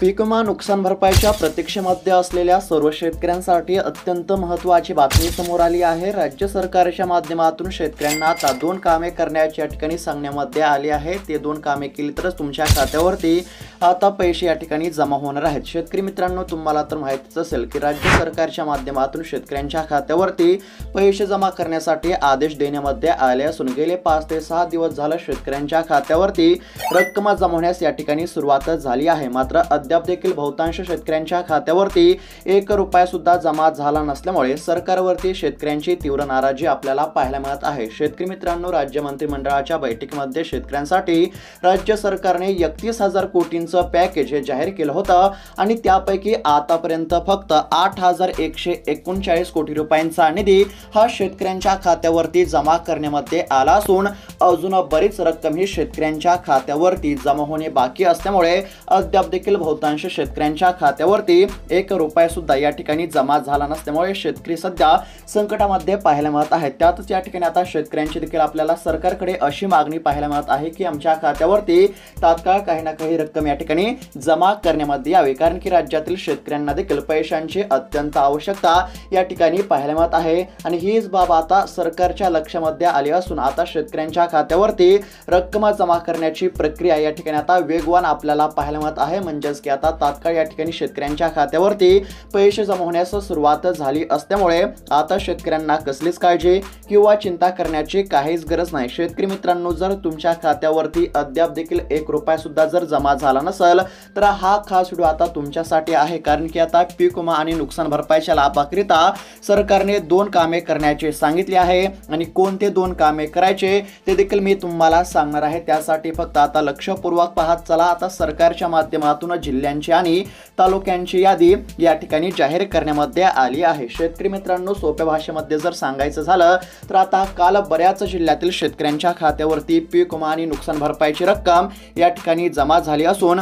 पीक विमा नुकसान भरपाईच्या प्रतीक्षेमध्ये असलेल्या सर्व शेतकऱ्यांसाठी अत्यंत महत्त्वाची बातमी समोर आली आहे। राज्य सरकारच्या माध्यमातून शेतकऱ्यांना आता 2 कामे करण्याची या ठिकाणी सांगण्यामध्ये आली आहे। ते 2 कामे केली तरच तुमच्या खात्यावरती आता पैसे या ठिकाणी जमा होणार आहेत। शेतकरी मित्रांनो, तुम्हाला तर माहितीच असेल की राज्य सरकारच्या माध्यमातून शेतकऱ्यांच्या खात्यावरती पैसे जमा करण्यासाठी आदेश देण्यामध्ये आले असून गेले 5 ते 6 दिवस झाले शेतकऱ्यांच्या खात्यावरती रक्कम जमा होण्यास या ठिकाणी सुरुवात झाली आहे। मात्र अद्याप देखील बहुतांश शेतकऱ्यांच्या खात्यावरती 1 रुपया सुद्धा जमा झाला नसल्यामुळे सरकारवरती शेतकऱ्यांची तीव्र नाराजी आपल्याला पाहायला मिळत आहे। शेतकरी मित्रांनो, राज्य मंत्रिमंडळाच्या बैठकीमध्ये शेतकऱ्यांसाठी राज्य सरकारने 31,000 कोटींचं पॅकेज हे जाहीर केलं होतं आणि त्यापैकी आतापर्यंत फक्त 8,139 कोटी रुपयांचा निधी हा शेतकऱ्यांच्या खात्यावरती जमा करण्यामध्ये आला असून अजून बरीच रक्कम ही शेतकऱ्यांच्या खात्यावरती जमा होणे बाकी असल्यामुळे अद्याप देखील बहुतांश शेतकऱ्यांच्या खात्यावरती 1 रुपया सुद्धा या ठिकाणी जमा झाला नसल्यामुळे शेतकरी सध्या संकटामध्ये पाहायला मिळत आहेत। त्यातच या ठिकाणी आता शेतकऱ्यांची देखील आपल्याला सरकारकडे अशी मागणी पाहायला मिळत आहे की आमच्या खात्यावरती तात्काळ काही ना काही रक्कम या ठिकाणी जमा करण्यामध्ये यावी, कारण की राज्यातील शेतकऱ्यांना देखील पैशांची अत्यंत आवश्यकता या ठिकाणी पाहायला मिळत आहे आणि हीच बाब आता सरकारच्या लक्षामध्ये आली असून आता शेतकऱ्यांच्या खात्यावरती रक्कम जमा करण्याची प्रक्रिया या ठिकाणी आता वेगवान आपल्याला पाहायला मिळत आहे। म्हणजेच की आता तात्काळ या ठिकाणी शेतकऱ्यांच्या खात्यावरती पैसे जमा होण्यास सुरुवात झाली असल्यामुळे आता शेतकऱ्यांना कसलीच काळजी किंवा चिंता करण्याची काहीच गरज नाही। शेतकरी मित्रांनो, जर तुमच्या खात्यावरती अद्याप देखील 1 रुपया सुद्धा जर जमा झाला नसेल तर हा खास व्हिडिओ आता तुमच्यासाठी आहे, कारण की आता पीक विमा आणि नुकसान भरपाईच्या लाभाकरिता सरकारने 2 कामे करण्याचे सांगितले आहे आणि कोणते 2 कामे करायचे ते देखील मी तुम्हाला सांगणार आहे। त्यासाठी फक्त आता लक्षपूर्वक पाहत चला। आता सरकारच्या माध्यमातून जिल्ह्यांची आणि तालुक्यांची यादी या ठिकाणी जाहीर करण्यामध्ये आली आहे। शेतकरी मित्रांनो, सोप्या भाषेमध्ये जर सांगायचं झालं तर आता काल बऱ्याच जिल्ह्यातील शेतकऱ्यांच्या खात्यावरती पीक विमा आणि नुकसान भरपाईची रक्कम या ठिकाणी जमा झाली असून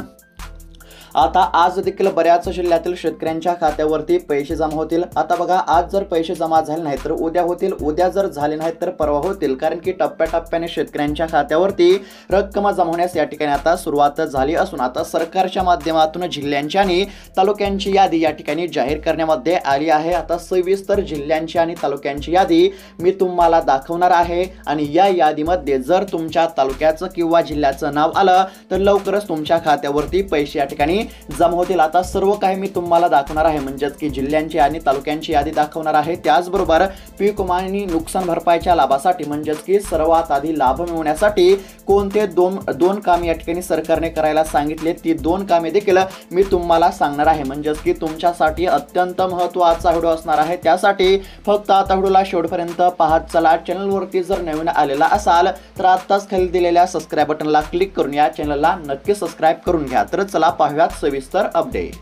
आता आज देखील बऱ्याच जिल्ह्यातील शेतकऱ्यांच्या खात्यावरती पैसे जमा होतील। आता बघा, आज जर पैसे जमा झाले नाही तर उद्या होतील, उद्या जर झाले नाही तर परवा होतील, कारण की टप्प्याटप्प्याने शेतकऱ्यांच्या खात्यावरती रक्कम जमा होण्यास या ठिकाणी आता सुरुवात झाली असून आता सरकारच्या माध्यमातून जिल्ह्यांची आणि तालुक्यांची यादी या ठिकाणी जाहीर करण्यामध्ये आली आहे। आता सविस्तर जिल्ह्यांची आणि तालुक्यांची यादी मी तुम्हाला दाखवणार आहे आणि या यादीमध्ये जर तुमच्या तालुक्याचं किंवा जिल्ह्याचं नाव आलं तर लवकरच तुमच्या खात्यावरती पैसे या ठिकाणी जमा होतील। आता सर्व काही मी तुम्हाला दाखवणार आहे, म्हणजेच की जिल्ह्यांची आणि तालुक्यांची यादी दाखवणार आहे। त्याचबरोबर पीक विमा आणि नुकसान भरपाईच्या लाभासाठी म्हणजेच की सर्वात आधी लाभ मिळवण्यासाठी कोणते 2 कामे या ठिकाणी सरकारने करायला सांगितले ती 2 कामे देखील मी तुम्हाला सांगणार आहे। म्हणजेच की तुमच्यासाठी अत्यंत महत्त्वाचा व्हिडिओ असणार आहे। त्यासाठी फक्त आता व्हिडिओला शेवटपर्यंत पाहत चला। चॅनलवरती जर नवीन आलेला असाल तर आताच खाली दिलेल्या सबस्क्राइब बटनला क्लिक करून या चॅनलला नक्की सबस्क्राइब करून घ्या। तर चला पाहूया सविस्तर अपडेट।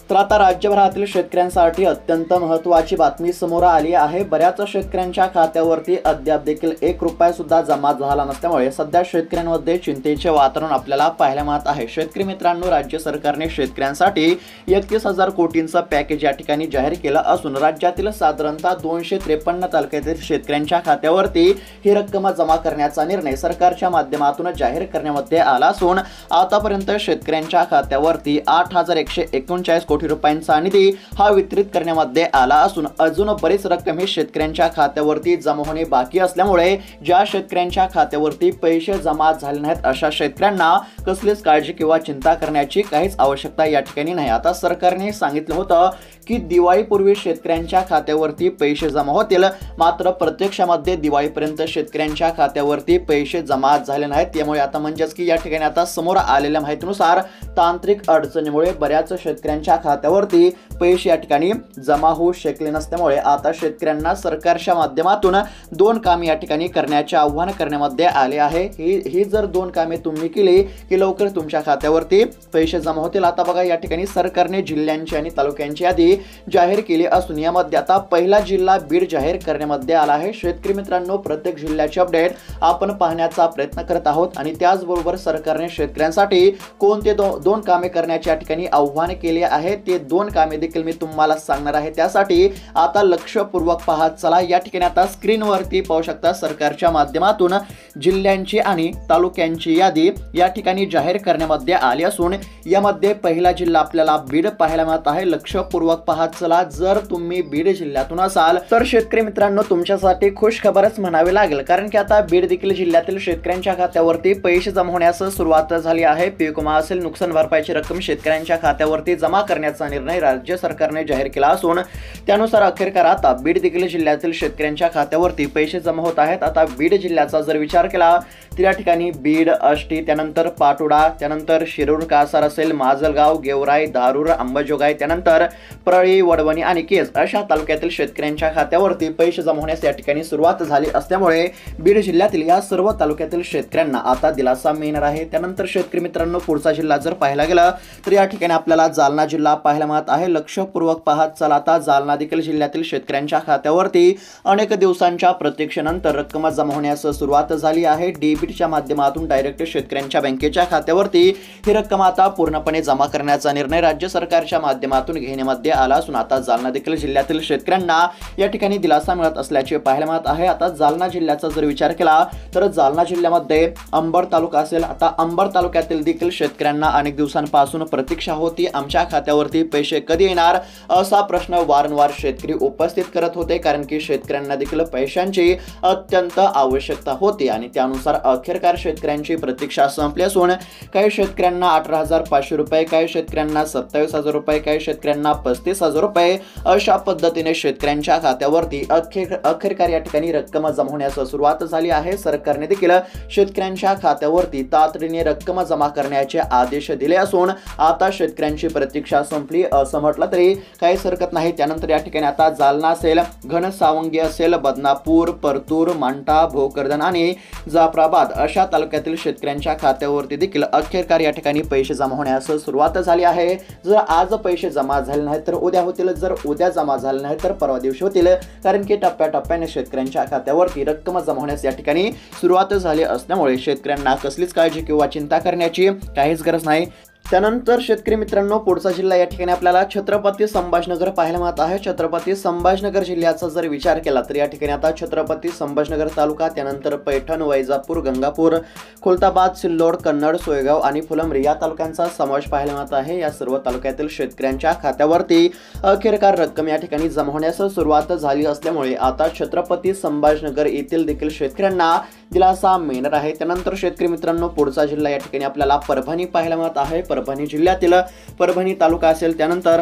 तर आता राज्यभरातील शेतकऱ्यांसाठी अत्यंत महत्त्वाची बातमी समोर आली आहे। बऱ्याच शेतकऱ्यांच्या खात्यावरती अद्याप देखील 1 रुपया सुद्धा जमा झाला नसल्यामुळे सध्या शेतकऱ्यांमध्ये चिंतेचे वातावरण आपल्याला पाहायला मिळत आहे। शेतकरी मित्रांनो, राज्य सरकारने शेतकऱ्यांसाठी 31,000 कोटींचं पॅकेज या ठिकाणी जाहीर केलं असून राज्यातील साधारणतः 253 तालुक्यातील शेतकऱ्यांच्या खात्यावरती ही रक्कम जमा करण्याचा निर्णय सरकारच्या माध्यमातून जाहीर करण्यामध्ये आला असून आतापर्यंत शेतकऱ्यांच्या खात्यावरती 8,139 कोटी रुपयांचा निधी हा वितरित करण्यामध्ये आला असून अजून बरीच रक्कम ही शेतकऱ्यांच्या खात्यावरती जमा होणे बाकी असल्यामुळे ज्या शेतकऱ्यांच्या खात्यावरती पैसे जमा झाले नाहीत अशा शेतकऱ्यांना कसलीच काळजी किंवा चिंता करण्याची काहीच आवश्यकता या ठिकाणी नाही। आता सरकारने सांगितलं होतं की दिवाळीपूर्वी शेतकऱ्यांच्या खात्यावरती पैसे जमा होतील, मात्र प्रत्यक्षामध्ये दिवाळीपर्यंत शेतकऱ्यांच्या खात्यावरती पैसे जमा झाले नाहीत। त्यामुळे आता म्हणजेच की या ठिकाणी आता समोर आलेल्या माहितीनुसार तांत्रिक अडचणीमुळे बऱ्याच शेतकऱ्यांच्या खात्यावरती पैसे या ठिकाणी जमा होऊ शकले नसल्यामुळे आता शेतकऱ्यांना सरकारच्या माध्यमातून 2 कामे या ठिकाणी करण्याचे आव्हान करण्यामध्ये आले आहे। ही जर 2 कामे तुम्ही केली की लवकर तुमच्या खात्यावरती पैसे जमा होतील। आता बघा, या ठिकाणी सरकारने जिल्ह्यांची आणि तालुक्यांची यादी जाहीर केली असून यामध्ये आता पहिला जिल्हा बीड जाहीर करण्यामध्ये आला आहे। शेतकरी मित्रांनो, प्रत्येक जिल्ह्याची अपडेट आपण पाहण्याचा प्रयत्न करत आहोत आणि त्याचबरोबर सरकारने शेतकऱ्यांसाठी कोणते 2 कामे करण्याचे या ठिकाणी आव्हान केले आहे ते 2 कामे देखील देखील मी तुम्हाला सांगणार आहे। त्यासाठी आता लक्षपूर्वक पाहत चला। या ठिकाणी आता स्क्रीनवरती पाहू शकता सरकारच्या माध्यमातून जिल्ह्यांची आणि तालुक्यांची यादी या ठिकाणी जाहीर करण्यामध्ये आली असून यामध्ये पहिला जिल्हा आपल्याला बीड पाहायला मिळत आहे। लक्षपूर्वक पाहत चला। जर तुम्ही बीड जिल्ह्यातून असाल तर शेतकरी मित्रांनो तुमच्यासाठी खुश खबरच म्हणावी लागेल, कारण की आता बीड देखील जिल्ह्यातील शेतकऱ्यांच्या खात्यावरती पैसे जमा होण्यास सुरुवात झाली आहे। पीक विमा असेल, नुकसान भरपाईची रक्कम शेतकऱ्यांच्या खात्यावरती जमा करण्याचा निर्णय राज्य सरकारने जाहीर केला असून त्यानुसार अखेरकार आता बीड देखील जिल्ह्यातील शेतकऱ्यांच्या खात्यावरती पैसे जमा होत आहेत। आता बीड जिल्ह्याचा जर विचार केला तर या ठिकाणी बीड, आष्टी, त्यानंतर पाटोदा, त्यानंतर शिरूर, कासार असेल, माजलगाव, गेवराई, धारूर, अंबाजोगाई, त्यानंतर परळी, वडवणी आणि केज अशा तालुक्यातील शेतकऱ्यांच्या खात्यावरती पैसे जमा होण्यास या ठिकाणी सुरुवात झाली असल्यामुळे बीड जिल्ह्यातील या सर्व तालुक्यातील शेतकऱ्यांना आता दिलासा मिळणार आहे। त्यानंतर शेतकरी मित्रांनो पुढचा जिल्हा जर पाहायला गेला तर या ठिकाणी आपल्याला जालना जिल्हा पाहायला मिळत आहे। लक्षपूर्वक पाहत चला। आता जालना देखील जिल्ह्यातील शेतकऱ्यांच्या खात्यावरती अनेक दिवसांच्या प्रतीक्षेनंतर रक्कम जमा होण्यास सुरुवात झाली आहे। डीबीटीच्या माध्यमातून डायरेक्ट शेतकऱ्यांच्या बँकेच्या खात्यावरती ही रक्कम आता पूर्णपणे जमा करण्याचा निर्णय राज्य सरकारच्या माध्यमातून घेण्यामध्ये आला असून आता जालना देखील जिल्ह्यातील शेतकऱ्यांना या ठिकाणी दिलासा मिळत असल्याचे पाहायला मिळत आहे। आता जालना जिल्ह्याचा जर विचार केला तर जालना जिल्ह्यामध्ये अंबड तालुका असेल। आता अंबड तालुक्यातील देखील शेतकऱ्यांना अनेक दिवसांपासून प्रतीक्षा होती, आमच्या खात्यावरती पैसे कधी येणार असा प्रश्न वारंवार शेतकरी उपस्थित करत होते, कारण की शेतकऱ्यांना देखील पैशांची अत्यंत आवश्यकता होती आणि त्यानुसार अखेरकार शेतकऱ्यांची प्रतीक्षा संपली असून काही शेतकऱ्यांना 18,500 रुपये, काही शेतकऱ्यांना 27,000 रुपये, काही शेतकऱ्यांना 35,000 रुपये अशा पद्धतीने शेतकऱ्यांच्या खात्यावरती अखेरकार या ठिकाणी रक्कम जमा होण्यास सुरुवात झाली आहे। सरकारने देखील शेतकऱ्यांच्या खात्यावरती तातडीने रक्कम जमा करण्याचे आदेश दिले असून आता शेतकऱ्यांची प्रतीक्षा संपली असं म्हटलं तरी काहीच हरकत नाही। त्यानंतर या ठिकाणी आता जालना असेल, घनसावंगी असेल, बदनापूर, परतूर, मांडा, भोकरदन आणि जाफराबाद अशा तालुक्यातील शेतकऱ्यांच्या खात्यावरती देखील अखेरकार या ठिकाणी पैसे जमा होण्यास सुरुवात झाली आहे। जर आज पैसे जमा झाले नाही तर उद्या होतील, जर उद्या जमा झाले नाही तर परवा दिवशी होतील, कारण की टप्प्याटप्प्याने शेतकऱ्यांच्या खात्यावरती रक्कम जमा होण्यास या ठिकाणी सुरुवात झाली असल्यामुळे शेतकऱ्यांना कसलीच काळजी किंवा चिंता करण्याची काहीच गरज नाही। त्यानंतर शेतकरी मित्रांनो पुढचा जिल्हा या ठिकाणी आपल्याला छत्रपती संभाजीनगर पाहायला मिळत आहे। छत्रपती संभाजीनगर जिल्ह्याचा जर विचार केला तर या ठिकाणी आता छत्रपती संभाजीनगर तालुका, त्यानंतर पैठण, वैजापूर, गंगापूर, खुलताबाद, सिल्लोड, कन्नड, सोयगाव आणि फुलंब्री या तालुक्यांचा समावेश पाहायला मिळत आहे। या सर्व तालुक्यातील शेतकऱ्यांच्या खात्यावरती अखेरकार रक्कम या ठिकाणी जमा होण्यास सुरुवात झाली असल्यामुळे आता छत्रपती संभाजीनगर येथील देखील शेतकऱ्यांना दिलासा मिळणार आहे। त्यानंतर शेतकरी मित्रांनो पुढचा जिल्हा या ठिकाणी आपल्याला परभणी पाहायला मिळत आहे। परभणी जिल्ह्यातील परभणी तालुका असेल, त्यानंतर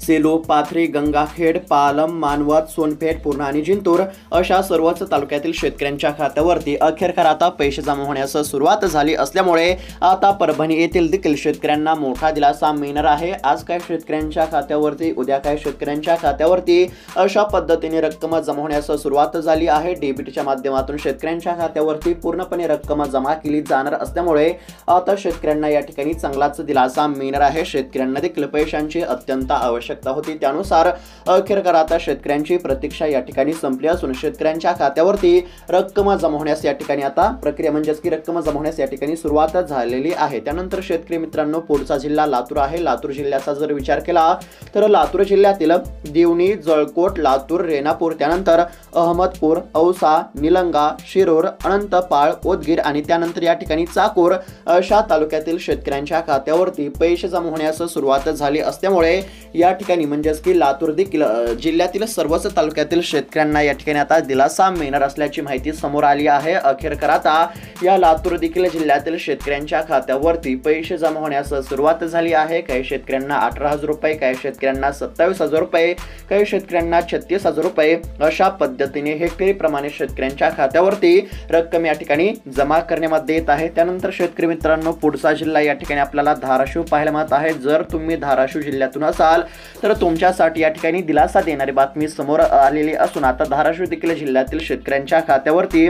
सेलू, पाथरी, गंगाखेड, पालम, मानवत, सोनपेठ, पूर्णा आणि जिंतूर अशा सर्वच तालुक्यातील शेतकऱ्यांच्या खात्यावरती अखेरकार आता पैसे जमा होण्यास सुरुवात झाली असल्यामुळे आता परभणी येथील देखील शेतकऱ्यांना मोठा दिलासा मिळणार आहे। आज काय शेतकऱ्यांच्या खात्यावरती, उद्या काय शेतकऱ्यांच्या खात्यावरती अशा पद्धतीने रक्कम जमा होण्यास सुरुवात झाली आहे। डीबीटीच्या माध्यमातून शेतकऱ्यांच्या खात्यावरती पूर्णपणे रक्कम जमा केली जाणार असल्यामुळे आता शेतकऱ्यांना या ठिकाणी चांगलाच दिलासा मिळणार आहे। शेतकऱ्यांना देखील पैशांची अत्यंत आवश्यकता होती, त्यानुसार अखेरकार आता शेतकऱ्यांची प्रतीक्षा या ठिकाणी संपली असून शेतकऱ्यांच्या खात्यावरती रक्कम जमा होण्यास या ठिकाणी आता प्रक्रिया म्हणजेच की रक्कम जमा होण्यास या ठिकाणी सुरुवात झालेली आहे। त्यानंतर शेतकरी मित्रांनो पुढचा जिल्हा लातूर आहे। लातूर जिल्ह्याचा जर विचार केला तर लातूर जिल्ह्यातील देवणी, जळकोट, लातूर, रेणापूर, त्यानंतर अहमदपूर, औसा, निलंगा, शिरूर, अनंतपाळ, उदगीर आणि त्यानंतर या ठिकाणी चाकूर अशा तालुक्यातील शेतकऱ्यांच्या खात्यावरती पैसे जमा होण्यास सुरुवात झाली असल्यामुळे या ठिकाणी म्हणजेच की लातूर देखील जिल्ह्यातील सर्वच तालुक्यातील शेतकऱ्यांना या ठिकाणी आता दिलासा मिळणार असल्याची माहिती समोर आली आहे। अखेरकार आता या लातूर देखील जिल्ह्यातील शेतकऱ्यांच्या खात्यावरती पैसे जमा होण्यास सुरुवात झाली आहे। काही शेतकऱ्यांना 18,000 रुपये, काही शेतकऱ्यांना 27,000 रुपये, काही शेतकऱ्यांना 36,000 रुपये अशा पद्धतीने हेक्टरी प्रमाणे शेतकऱ्यांच्या खात्यावरती रक्कम या ठिकाणी जमा करण्यामध्ये येत आहे। त्यानंतर शेतकरी मित्रांनो पुढचा जिल्हा या ठिकाणी आपल्याला धाराशिव पाहायला मिळत आहे। जर तुम्ही धाराशिव जिल्ह्यातून असाल तर तुमच्यासाठी या ठिकाणी दिलासा देणारी बातमी समोर आलेली असून आता धाराशिव देखील जिल्ह्यातील शेतकऱ्यांच्या खात्यावरती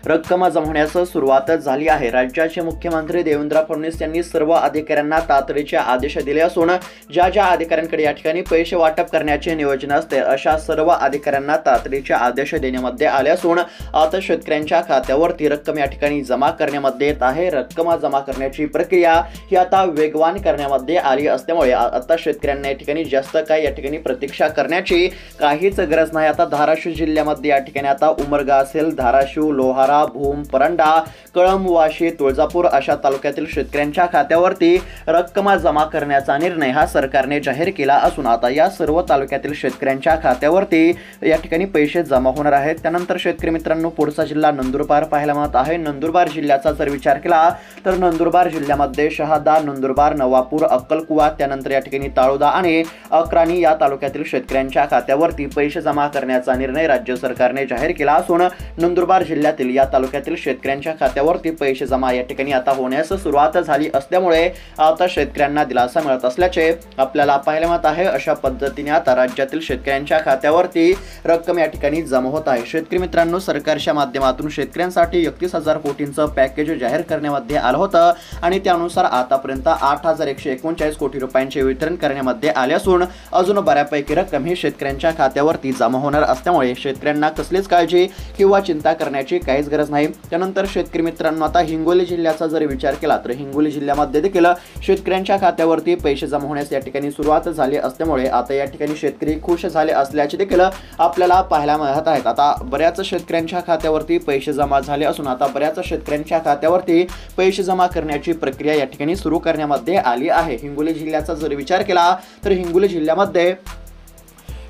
रक्कम जमवण्यास सुरुवात झाली आहे। राज्याचे मुख्यमंत्री देवेंद्र फडणवीस यांनी सर्व अधिकाऱ्यांना तातडीचे आदेश दिले असून ज्या अधिकाऱ्यांकडे या ठिकाणी पैसे वाटप करण्याचे नियोजन असते अशा सर्व अधिकाऱ्यांना तातडीचे आदेश देण्यामध्ये आले असून आता शेतकऱ्यांच्या खात्यावरती रक्कम या ठिकाणी जमा करण्यामध्ये येत आहे। रक्कम जमा करण्याची प्रक्रिया ही आता वेगवान करण्यामध्ये आली असल्यामुळे आता शेतकऱ्यांना या ठिकाणी जास्त काही या ठिकाणी प्रतीक्षा करण्याची काहीच गरज नाही। आता धाराशिव जिल्ह्यामध्ये या ठिकाणी आता उमरगा असेल, धाराशिव, लोहारा, भूम, परंडा, कळंब, वाशी, तुळजापूर अशा तालुक्यातील शेतकऱ्यांच्या खात्यावरती रक्कम जमा करण्याचा निर्णय हा सरकारने जाहीर केला असून आता या सर्व तालुक्यातील शेतकऱ्यांच्या खात्यावरती या ठिकाणी पैसे जमा होणार आहेत। त्यानंतर शेतकरी मित्रांनो पुढचा जिल्हा नंदुरबार पाहायला मिळत आहे। नंदुरबार जिल्ह्याचा जर विचार केला तर नंदुरबार जिल्ह्यामध्ये शहादा, नंदुरबार, नवापूर, अक्कलकुवा, त्यानंतर या ठिकाणी ताळोदा आणि अक्राणी या तालुक्यातील शेतकऱ्यांच्या खात्यावरती पैसे जमा करण्याचा निर्णय राज्य सरकारने जाहीर केला असून नंदुरबार जिल्ह्यातील या तालुक्यातील शेतकऱ्यांच्या खात्यावरती पैसे जमा या ठिकाणी आता होण्यास सुरुवात झाली असल्यामुळे आता शेतकऱ्यांना दिलासा मिळत असल्याचे आपल्याला पाहायला मिळत आहे। अशा पद्धतीने आता राज्यातील शेतकऱ्यांच्या खात्यावरती रक्कम या ठिकाणी जमा होत आहे। शेतकरी मित्रांनो सरकारच्या माध्यमातून शेतकऱ्यांसाठी 31,000 कोटींचं पॅकेज जाहीर करण्यामध्ये आलं होतं आणि त्यानुसार आतापर्यंत 8,139 कोटी रुपयांचे वितरण करण्यामध्ये आले असून अजून बऱ्यापैकी रक्कम ही शेतकऱ्यांच्या खात्यावरती जमा होणार असल्यामुळे शेतकऱ्यांना कसलीच काळजी किंवा चिंता करण्याची काहीच गरज नाही। त्यानंतर शेतकरी मित्रांनो आता हिंगोली जिल्ह्याचा जर विचार केला तर हिंगोली जिल्ह्यामध्ये देखील शेतकऱ्यांच्या खात्यावरती पैसे जमा होण्यास या ठिकाणी सुरुवात झाली असल्यामुळे आता या ठिकाणी शेतकरी खुश झाले असल्याचे देखील आपल्याला पाहायला मिळत आहेत। आता बऱ्याच शेतकऱ्यांच्या खात्यावरती पैसे जमा झाले असून आता बऱ्याच शेतकऱ्यांच्या खात्यावरती पैसे जमा करण्याची प्रक्रिया या ठिकाणी सुरू करण्यामध्ये आली आहे। हिंगोली जिल्ह्याचा जर विचार केला तर हिंगोली जिल्ह्यामध्ये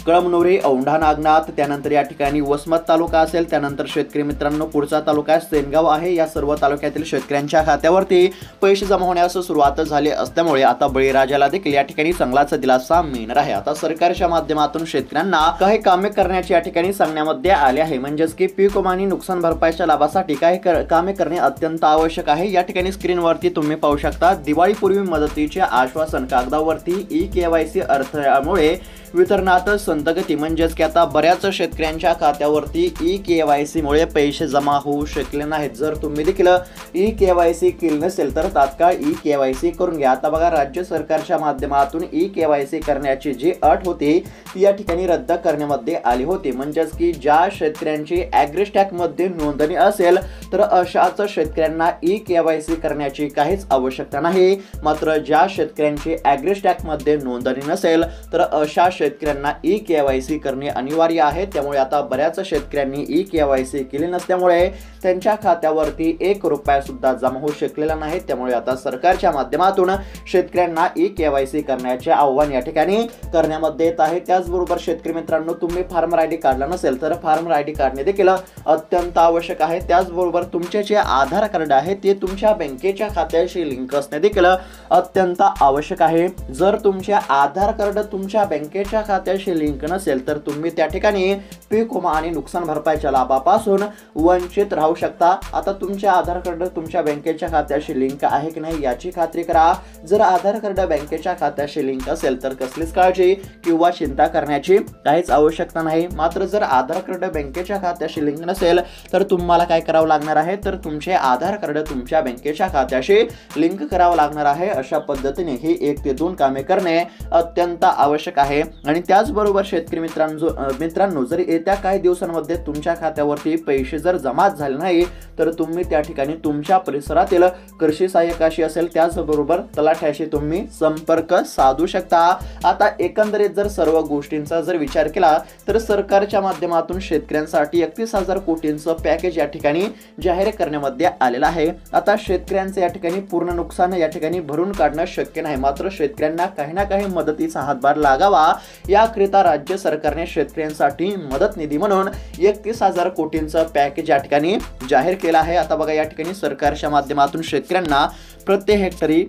कळमनुरी, औंढा नागनाथ, त्यानंतर या ठिकाणी वसमत तालुका असेल, त्यानंतर शेतकरी मित्रांनो पुढचा तालुका सेनगाव आहे। या सर्व तालुक्यातील शेतकऱ्यांच्या खात्यावरती पैसे जमा होण्यास सुरुवात झाली असल्यामुळे आता बळीराजाला देखील या ठिकाणी चांगलाच दिलासा मिळणार आहे। आता सरकारच्या माध्यमातून शेतकऱ्यांना काही कामे करण्याची या ठिकाणी सांगण्यामध्ये आले आहे, म्हणजेच की पीक विमा आणि नुकसान भरपाईच्या लाभासाठी काही कामे करणे अत्यंत आवश्यक आहे। या ठिकाणी स्क्रीनवरती तुम्ही पाहू शकता दिवाळीपूर्वी मदतीचे आश्वासन, कागदावरती ई-KYC अडथळ्यामुळे वितरणात संतगती, म्हणजेच की आता बऱ्याच शेतकऱ्यांच्या खात्यावरती ई-KYC मुळे पैसे जमा होऊ शकले नाहीत। जर तुम्ही देखील ई-KYC केले नसेल तर तात्काळ ई-KYC करून घ्या। आता बघा राज्य सरकारच्या माध्यमातून ई-KYC करण्याची जी अट होती ती या ठिकाणी रद्द करण्यामध्ये आली होती, म्हणजेच की ज्या शेतकऱ्यांची ॲग्रीस्टॅक मध्ये नोंदणी असेल तर अशाच शेतकऱ्यांना ई-KYC करण्याची काहीच आवश्यकता नाही। मात्र ज्या शेतकऱ्यांची ॲग्रीस्टॅक मध्ये नोंदणी नसेल तर अशा शेतकऱ्यांना ई-KYC करणे अनिवार्य आहे। त्यामुळे आता बऱ्याच शेतकऱ्यांनी ई-KYC केले नसल्यामुळे त्यांच्या खात्यावरती 1 रुपया सुद्धा जमा होऊ शकलेला नाही। त्यामुळे आता सरकारच्या माध्यमातून शेतकऱ्यांना ई-KYC करण्याचे आव्हान या ठिकाणी करण्यामध्ये येत आहे। त्याचबरोबर शेतकरी मित्रांनो तुम्ही फार्मर आयडी काढला नसेल तर फार्मर आयडी काढणे देखील अत्यंत आवश्यक आहे। त्याचबरोबर तुमचे जे आधार कार्ड आहे ते तुमच्या बँकेच्या खात्याशी लिंक असणे देखील अत्यंत आवश्यक आहे। जर तुमचे आधार कार्ड तुमच्या बँकेच्या खात्याशी लिंक नसेल तर तुम्ही त्या ठिकाणी पीक विमा आणि नुकसान भरपाईच्या लाभापासून वंचित राहू शकता। आता तुमचे आधार कार्ड तुमच्या बँकेच्या खात्याशी लिंक आहे की नाही याची खात्री करा। जर आधार कार्ड बँकेच्या खात्याशी लिंक असेल तर कसलीच काळजी किंवा चिंता करण्याची काहीच आवश्यकता नाही। मात्र जर आधार कार्ड बँकेच्या खात्याशी लिंक नसेल तर तुम्हाला काय करावं लागणार आहे तर तुमचे आधार कार्ड तुमच्या बँकेच्या खात्याशी लिंक करावं लागणार आहे। अशा पद्धतीने ही 1 ते 2 कामे करणे अत्यंत आवश्यक आहे। आणि त्याचबरोबर शेतकरी मित्रांनो जर येत्या काही दिवसांमध्ये तुमच्या खात्यावरती पैसे जर जमा झाले नाही तर तुम्ही त्या ठिकाणी तुमच्या परिसरातील कृषी सहाय्यकाशी असेल त्याचबरोबर तलाठ्याशी तुम्ही संपर्क साधू शकता। आता एकंदरीत जर सर्व गोष्टींचा जर विचार केला तर सरकारच्या माध्यमातून शेतकऱ्यांसाठी 31,000 कोटींचं पॅकेज या ठिकाणी जाहीर करण्यामध्ये आलेलं आहे। आता शेतकऱ्यांचे या ठिकाणी पूर्ण नुकसान या ठिकाणी भरून काढणं शक्य नाही, मात्र शेतकऱ्यांना काही ना काही मदतीचा हातभार लागावा याकरिता राज्य सरकारने शेतकऱ्यांसाठी मदत निधी म्हणून 31,000 कोटींचं पॅकेज या ठिकाणी जाहीर केलं आहे। आता बघा या ठिकाणी सरकारच्या माध्यमातून शेतकऱ्यांना प्रति हेक्टरी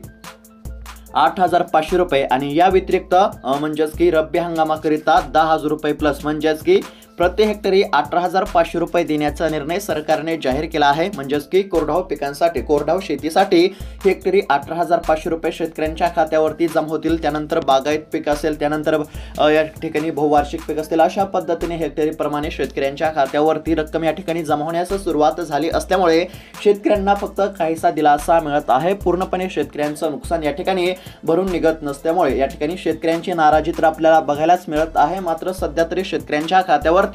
8,500 रुपये आणि या व्यतिरिक्त म्हणजेच की रब्बी हंगामाकरिता 10,000 रुपये प्लस म्हणजेच की प्रति हेक्टरी 18,500 रुपये देण्याचा निर्णय सरकारने जाहीर केला आहे. म्हणजेच की कोरडवाहू पिकांसाठी, कोरडवाहू शेतीसाठी हेक्टरी 18,500 रुपये शेतकऱ्यांच्या खात्यावरती जमा होतील. त्यानंतर बागायत पीक असेल, त्यानंतर या ठिकाणी बहुवार्षिक पीक असतील, अशा पद्धतीने हेक्टरी प्रमाणे शेतकऱ्यांच्या खात्यावरती रक्कम या ठिकाणी जमा होण्यास सुरुवात झाली असल्यामुळे शेतकऱ्यांना फक्त काहीसा दिलासा मिळत आहे. पूर्णपणे शेतकऱ्यांचं नुकसान या ठिकाणी भरून निघत नसल्यामुळे या ठिकाणी शेतकऱ्यांची नाराजी तर आपल्याला बघायलाच मिळत आहे. मात्र सध्या तरी शेतकऱ्यांच्या खात्यावरती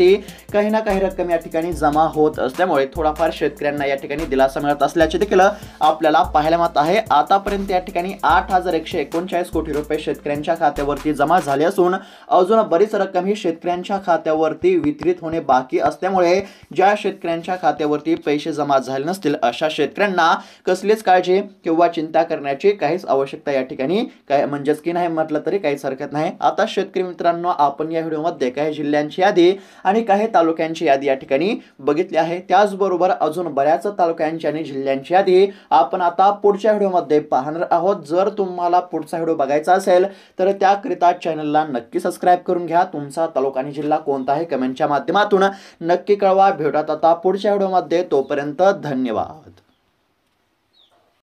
काही ना काही रक्कम या ठिकाणी जमा होत असल्यामुळे थोडाफार शेतकऱ्यांना या ठिकाणी दिलासा मिळत असल्याचे देखील आपल्याला पाहायला मिळत आहे. आतापर्यंत या ठिकाणी 8,139 कोटी रुपये शेतकऱ्यांच्या खात्यावरती जमा झाले असून अजून बरीच रक्कम ही शेतकऱ्यांच्या खात्यावरती वितरित होणे बाकी असल्यामुळे ज्या शेतकऱ्यांच्या खात्यावरती पैसे जमा झाले नसतील अशा शेतकऱ्यांना कसलीच काळजी किंवा चिंता करण्याची काहीच आवश्यकता या ठिकाणी काय म्हणजेच की नाही म्हटलं तरी काहीच हरकत नाही. आता शेतकरी मित्रांनो, आपण या व्हिडिओमध्ये काही जिल्ह्यांची यादी आणि काही तालुक्यांची यादी या ठिकाणी बघितली आहे. त्याचबरोबर अजून बऱ्याच तालुक्यांची आणि जिल्ह्यांची यादी आपण आता पुढच्या व्हिडिओमध्ये पाहणार आहोत. जर तुम्हाला पुढचा व्हिडिओ बघायचा असेल तर त्याकरिता चॅनलला नक्की सबस्क्राईब करून घ्या. तुमचा तालुका आणि जिल्हा कोणता आहे कमेंटच्या माध्यमातून नक्की कळवा. भेटूयात आता पुढच्या व्हिडिओमध्ये. तोपर्यंत धन्यवाद.